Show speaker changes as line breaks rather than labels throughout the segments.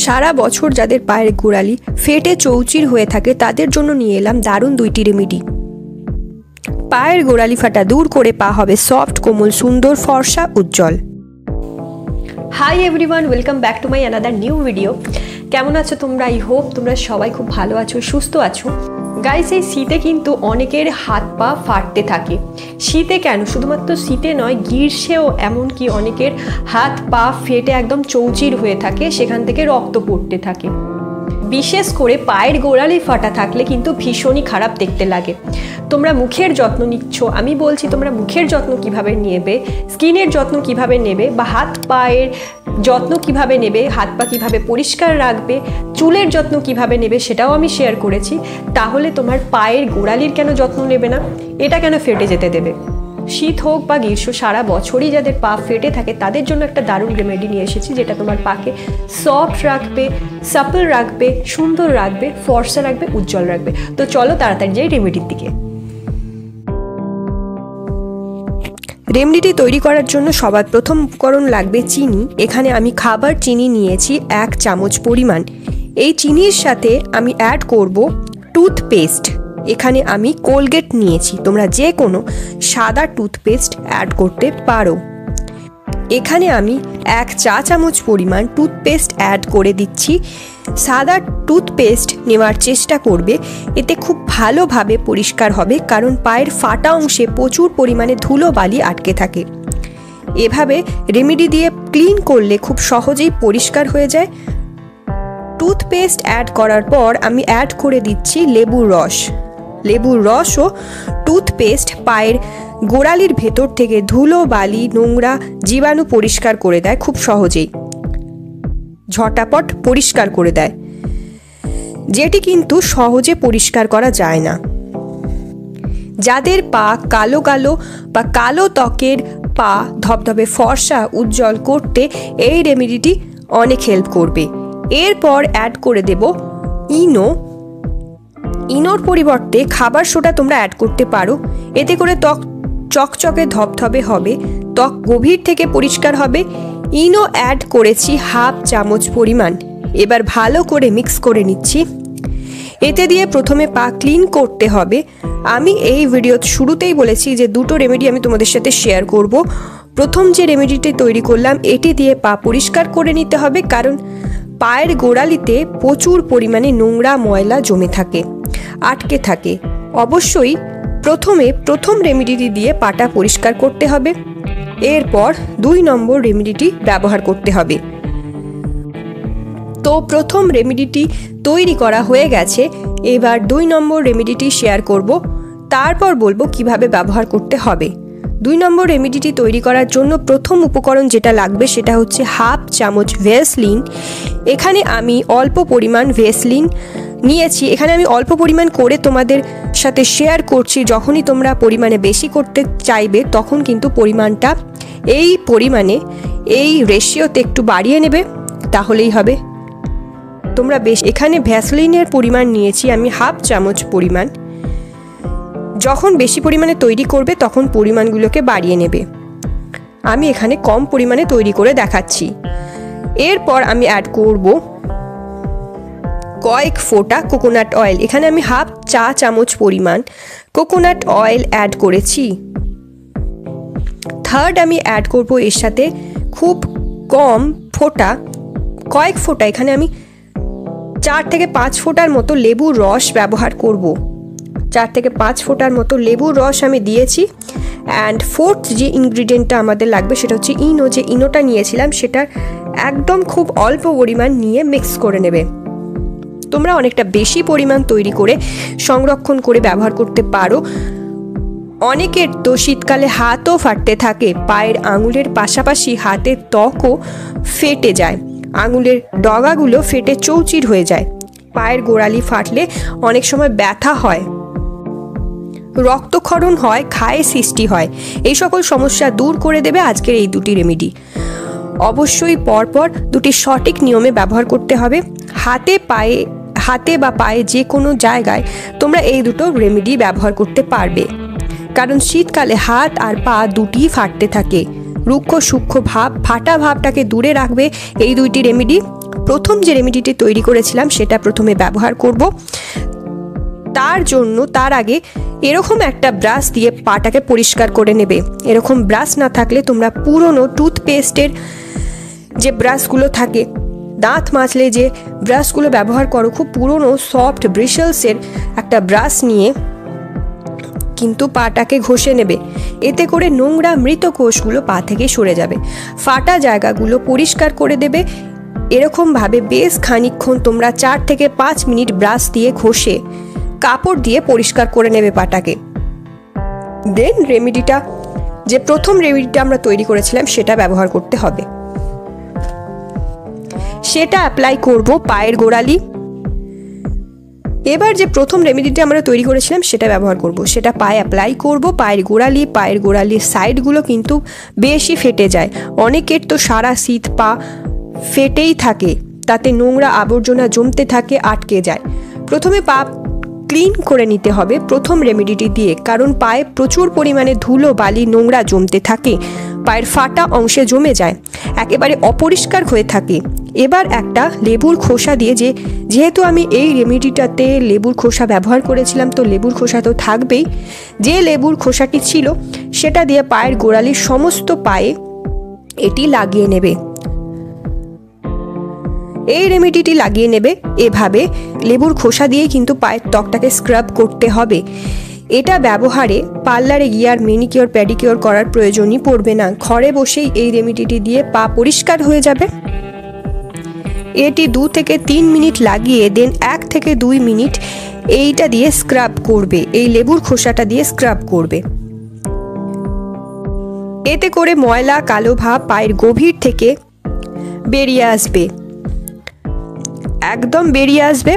সারা বছর যাদের পায়ের গোড়ালি ফেটে চৌচির হয়ে থাকে তাদের জন্য নিয়ে এলাম দারুণ দুইটি রেমেডি। পায়ের গোড়ালি ফাটা দূর করে পা হবে সফট, কোমল, সুন্দর, ফর্সা, উজ্জ্বল। Hi everyone, welcome back to my another new video. কেমন আছো তোমরা? আই হোপ তোমরা সবাই খুব ভালো আছো, সুস্থ আছো। গাইস, এই শীতে কিন্তু অনেকের হাত পা ফাটতে থাকে। শীতে কেন, শুধুমাত্র শীতে নয়, গ্রীষ্মেও এমনকি অনেকের হাত পা ফেটে একদম চৌচির হয়ে থাকে, সেখান থেকে রক্ত পড়তে থাকে। বিশেষ করে পায়ের গোড়ালি ফাটা থাকলে কিন্তু ভীষণই খারাপ দেখতে লাগে। তোমরা মুখের যত্ন নিচ্ছ, আমি বলছি তোমরা মুখের যত্ন কিভাবে নেবে, স্কিনের যত্ন কিভাবে নেবে, বা হাত পায়ের যত্ন কিভাবে নেবে, হাত পা কিভাবে পরিষ্কার রাখবে, চুলের যত্ন কিভাবে নেবে, সেটাও আমি শেয়ার করেছি। তাহলে তোমার পায়ের গোড়ালির কেন যত্ন নেবে না? এটা কেন ফেটে যেতে দেবে? শীত হোক বা গ্রীষ্ম, সারা বছরই যাদের পা ফেটে থাকে তাদের জন্য একটা দারুণ রেমেডি নিয়ে এসেছি, যেটা তোমার পাকে সফট রাখবে, সাপল রাখবে, সুন্দর রাখবে, ফর্সা রাখবে, উজ্জ্বল রাখবে। তো চলো তাড়াতাড়ি যাই রেমেডির দিকে। রেমেডিটি তৈরি করার জন্য সবার প্রথম উপকরণ লাগবে চিনি। এখানে আমি খাবার চিনি নিয়েছি 1 চামচ পরিমাণ। এই চিনির সাথে আমি অ্যাড করব টুথপেস্ট। এখানে আমি কোলগেট নিয়েছি, তোমরা যে কোনো সাদা টুথপেস্ট অ্যাড করতে পারো। এখানে আমি 1 চা চামচ পরিমাণ টুথপেস্ট অ্যাড করে দিচ্ছি। সাদা টুথপেস্ট নেওয়ার চেষ্টা করবে, এতে খুব ভালোভাবে পরিষ্কার হবে, কারণ পায়ের ফাটা অংশে প্রচুর পরিমাণে ধুলো বালি আটকে থাকে। এভাবে রেমেডি দিয়ে ক্লিন করলে খুব সহজেই পরিষ্কার হয়ে যায়। টুথপেস্ট অ্যাড করার পর আমি অ্যাড করে দিচ্ছি লেবুর রস। লেবুর রস ও টুথপেস্ট পায়ের গোড়ালির ভেতর থেকে ধুলো বালি, নোংরা, জীবাণু পরিষ্কার করে দেয় খুব সহজেই, ঝটাপট পরিষ্কার করে দেয়, যেটি কিন্তু সহজে পরিষ্কার করা যায় না। যাদের পা কালো কালো বা কালো ত্বকের পা ধবধবে ফর্সা উজ্জ্বল করতে এই রেমেডিটি অনেক হেল্প করবে। এরপর অ্যাড করে দেব ইনো। ইনোর পরিবর্তে খাবার সোডা তোমরা অ্যাড করতে পারো, এতে করে ত্বক চকচকে ধবধবে হবে, ত্বক গভীর থেকে পরিষ্কার হবে। ইনো অ্যাড করেছি 1/2 চামচ পরিমাণ। এবার ভালো করে মিক্স করে নিচ্ছি। এতে দিয়ে প্রথমে পা ক্লিন করতে হবে। আমি এই ভিডিওর শুরুতেই বলেছি যে দুটো রেমেডি আমি তোমাদের সাথে শেয়ার করব। প্রথম যে রেমেডিটি তৈরি করলাম এটি দিয়ে পা পরিষ্কার করে নিতে হবে, কারণ পায়ের গোড়ালিতে প্রচুর পরিমাণে নোংরা ময়লা জমে থাকে, আটকে থাকে। অবশ্যই প্রথম রেমেডিটি দিয়ে পাটা পরিষ্কার করতে হবে। এরপর 2 নম্বর রেমেডিটি ব্যবহার করতে হবে। তো প্রথম রেমেডিটি তৈরি করা হয়ে গেছে, এবার 2 নম্বর রেমেডিটি শেয়ার করব, তারপর বলবো কিভাবে ব্যবহার করতে হবে। 2 নম্বর রেমেডিটি তৈরি করার জন্য প্রথম উপকরণ যেটা লাগবে সেটা হচ্ছে 1/2 চামচ ভেসলিন। এখানে আমি অল্প পরিমাণ ভেসলিন নিয়েছি। এখানে আমি অল্প পরিমাণ করে তোমাদের সাথে শেয়ার করছি, যখনই তোমরা পরিমাণে বেশি করতে চাইবে তখন কিন্তু পরিমাণটা এই রেশিওতে একটু বাড়িয়ে নেবে, তাহলেই হবে। তোমরা এখানে ভ্যাসলিনের পরিমাণ নিয়েছি আমি 1/2 চামচ পরিমাণ। যখন বেশি পরিমাণে তৈরি করবে তখন পরিমাণগুলোকে বাড়িয়ে নেবে। আমি এখানে কম পরিমাণে তৈরি করে দেখাচ্ছি। এরপর আমি অ্যাড করব কয়েক ফোঁটা কোকোনাট অয়েল। এখানে আমি 1/2 চা চামচ পরিমাণ কোকোনাট অয়েল অ্যাড করেছি। থার্ড আমি অ্যাড করব এর সাথে খুব কম ফোঁটা, কয়েক ফোঁটা, এখানে আমি 4 থেকে 5 ফোঁটার মতো লেবুর রস ব্যবহার করব। 4 থেকে 5 ফোঁটার মতো লেবুর রস আমি দিয়েছি। অ্যান্ড ফোর্থ যে ইনগ্রিডিয়েন্টটা আমাদের লাগবে সেটা হচ্ছে ইনো। যে ইনোটা নিয়েছিলাম সেটার একদম খুব অল্প পরিমাণ নিয়ে মিক্স করে নেবে। তোমরা অনেকটা বেশি পরিমাণ তৈরি করে সংরক্ষণ করে ব্যবহার করতে পারো। অনেকের তো শীতকালে হাতও ফাটতে থাকে, পায়ের আঙুলের পাশাপাশি হাতের ত্বকও ফেটে যায়, আঙুলের ডগাগুলো ফেটে চৌচির হয়ে যায়। পায়ের গোড়ালি ফাটলে অনেক সময় ব্যথা হয়, রক্তক্ষরণ হয়, ক্ষয় সৃষ্টি হয়। এই সকল সমস্যা দূর করে দেবে আজকের এই দুটি রেমেডি। অবশ্যই পরপর দুটি সঠিক নিয়মে ব্যবহার করতে হবে। হাতে বা পায়ে যে কোনো জায়গায় তোমরা এই দুটো রেমেডি ব্যবহার করতে পারবে, কারণ শীতকালে হাত আর পা দুটিই ফাটতে থাকে। রুক্ষ সূক্ষ্ম ভাব, ফাটা ভাবটাকে দূরে রাখবে এই দুইটি রেমেডি। প্রথম যে রেমেডিটি তৈরি করেছিলাম সেটা প্রথমে ব্যবহার করব। তার আগে এরকম একটা ব্রাশ দিয়ে পাটাকে পরিষ্কার করে নেবে। এরকম ব্রাশ না থাকলে তোমরা পুরনো টুথপেস্টের যে ব্রাশগুলো থাকে, দাঁত মাজলে যে ব্রাশগুলো ব্যবহার করো, খুব পুরনো সফট ব্রিসেলসের একটা ব্রাশ নিয়ে কিন্তু পাটাকে ঘষে নেবে। এতে করে নোংরা মৃত কোষগুলো পা থেকে সরে যাবে, ফাটা জায়গাগুলো পরিষ্কার করে দেবে। এরকমভাবে বেশ খানিকক্ষণ তোমরা 4 থেকে 5 মিনিট ব্রাশ দিয়ে ঘষে কাপড় দিয়ে পরিষ্কার করে নেবে পাটাকে। দেন রেমেডিটা, যে প্রথম রেমেডিটা আমরা তৈরি করেছিলাম সেটা ব্যবহার করতে হবে। সেটা অ্যাপ্লাই করব পায়ের গোড়ালি। এবার যে প্রথম রেমেডিটা আমরা তৈরি করেছিলাম সেটা ব্যবহার করব, সেটা পায়ে অ্যাপ্লাই করব। পায়ের গোড়ালির সাইডগুলো কিন্তু বেশি ফেটে যায়। অনেকের তো সারা শীত পা ফেটেই থাকে, তাতে নোংরা আবর্জনা জমতে থাকে, আটকে যায়। প্রথমে পা ক্লিন করে নিতে হবে প্রথম রেমেডিটি দিয়ে, কারণ পায়ে প্রচুর পরিমাণে ধুলো বালি নোংরা জমতে থাকে, পায়ের ফাটা অংশে জমে যায়, একেবারে অপরিষ্কার হয়ে থাকে। এবার একটা লেবুর খোসা দিয়ে, যেহেতু আমি এই রেমেডিটাতে লেবুর খোসা ব্যবহার করেছিলাম, তো লেবুর খোসা তো থাকবেই। যে লেবুর খোসাটি ছিল সেটা দিয়ে পায়ের গোড়ালির সমস্ত পায়ে এটি লাগিয়ে নেবে। এই রেমেডিটি লাগিয়ে নেবে এভাবে, লেবুর খোসা দিয়েই কিন্তু পায়ের ত্বকটাকে স্ক্রাব করতে হবে। এটা ব্যবহারে পার্লারে গিয়ে আর ম্যানিকিওর প্যাডিকিওর করার প্রয়োজনই পড়বে না, ঘরে বসেই এই রেমেডিটি দিয়ে পা পরিষ্কার হয়ে যাবে। এটি 2 থেকে 3 মিনিট লাগিয়ে দেন 1 থেকে 2 মিনিট এইটা দিয়ে স্ক্রাব করবে, এই লেবুর খোসাটা দিয়ে স্ক্রাব করবে। এতে করে ময়লা কালো ভাব পায়ের গভীর থেকে বেরিয়ে আসবে, একদম বেরিয়ে আসবে।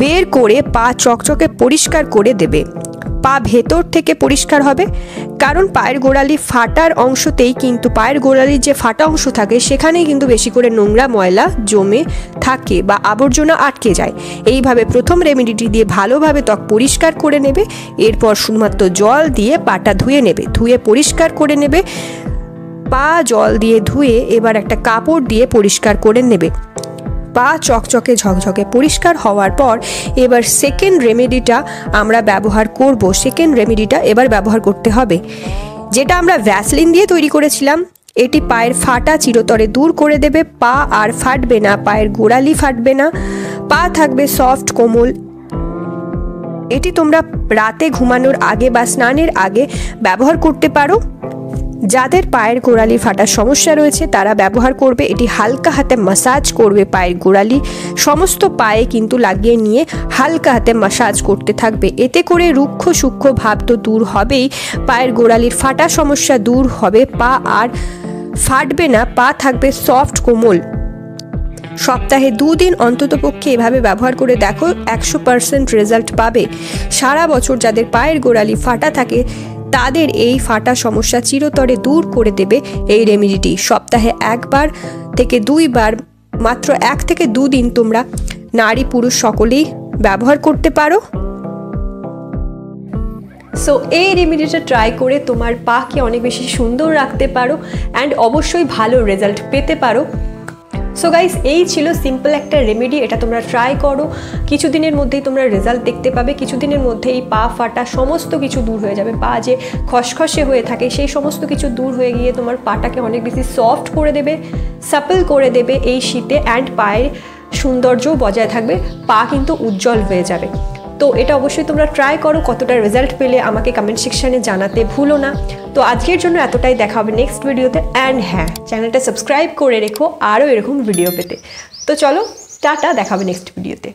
বের করে পা চকচকে পরিষ্কার করে দেবে। পা ভেতর থেকে পরিষ্কার হবে, কারণ পায়ের গোড়ালি ফাটার অংশতেই কিন্তু, পায়ের গোড়ালির যে ফাটা অংশ থাকে সেখানেই কিন্তু বেশি করে নোংরা ময়লা জমে থাকে বা আবর্জনা আটকে যায়। এইভাবে প্রথম রেমেডিটি দিয়ে ভালোভাবে ত্বক পরিষ্কার করে নেবে। এরপর শুধুমাত্র জল দিয়ে পাটা ধুয়ে নেবে, ধুয়ে পরিষ্কার করে নেবে। পা জল দিয়ে ধুয়ে এবার একটা কাপড় দিয়ে পরিষ্কার করে নেবে। পা চকচকে ঝকঝকে পরিষ্কার হওয়ার পর এবার সেকেন্ড রেমেডিটা আমরা ব্যবহার করব। সেকেন্ড রেমেডিটা এবার ব্যবহার করতে হবে, যেটা আমরা ভ্যাসলিন দিয়ে তৈরি করেছিলাম। এটি পায়ের ফাটা চিরতরে দূর করে দেবে। পা আর ফাটবে না, পায়ের গোড়ালি ফাটবে না, পা থাকবে সফট কোমল। এটি তোমরা রাতে ঘুমানোর আগে বা স্নানের আগে ব্যবহার করতে পারো। যাদের পায়ের গোড়ালি ফাটার সমস্যা রয়েছে তারা ব্যবহার করবে। এটি হালকা হাতে মাসাজ করবে পায়ের গোড়ালি, সমস্ত পায়ে কিন্তু লাগিয়ে নিয়ে হালকা হাতে মাসাজ করতে থাকবে। এতে করে রুক্ষ সূক্ষ্ম ভাব তো দূর হবেই, পায়ের গোড়ালির ফাটা সমস্যা দূর হবে, পা আর ফাটবে না, পা থাকবে সফট কোমল। সপ্তাহে 2 দিন অন্ততপক্ষে এভাবে ব্যবহার করে দেখো, 100% রেজাল্ট পাবে। সারা বছর যাদের পায়ের গোড়ালি ফাটা থাকে তাদের এই ফাটা সমস্যা চিরতরে দূর করে দেবে এই রেমেডিটি। সপ্তাহে 1 বার থেকে 2 বার, মাত্র 1 থেকে 2 দিন তোমরা নারী পুরুষ সকলেই ব্যবহার করতে পারো। সো এই রেমেডিটা ট্রাই করে তোমার পাকে অনেক বেশি সুন্দর রাখতে পারো অ্যান্ড অবশ্যই ভালো রেজাল্ট পেতে পারো। সো গাইস, এই ছিল সিম্পল একটা রেমেডি। এটা তোমরা ট্রাই করো, কিছুদিনের মধ্যেই তোমরা রেজাল্ট দেখতে পাবে। কিছুদিনের মধ্যে এই পা ফাটা সমস্ত কিছু দূর হয়ে যাবে। পা যে খসখসে হয়ে থাকে সেই সমস্ত কিছু দূর হয়ে গিয়ে তোমার পাটাকে অনেক বেশি সফট করে দেবে, সাপল করে দেবে এই শীতে, অ্যান্ড পায়ের সৌন্দর্যও বজায় থাকবে, পা কিন্তু উজ্জ্বল হয়ে যাবে। তো এটা অবশ্যই তোমরা ট্রাই করো। কতটা রেজাল্ট পেলে আমাকে কমেন্ট সেকশানে জানাতে ভুলো না। তো আজকের জন্য এতটাই, দেখা হবে নেক্সট ভিডিওতে। অ্যান্ড হ্যাঁ, চ্যানেলটা সাবস্ক্রাইব করে রেখো আরও এরকম ভিডিও পেতে। তো চলো, টাটা, দেখা হবে নেক্সট ভিডিওতে।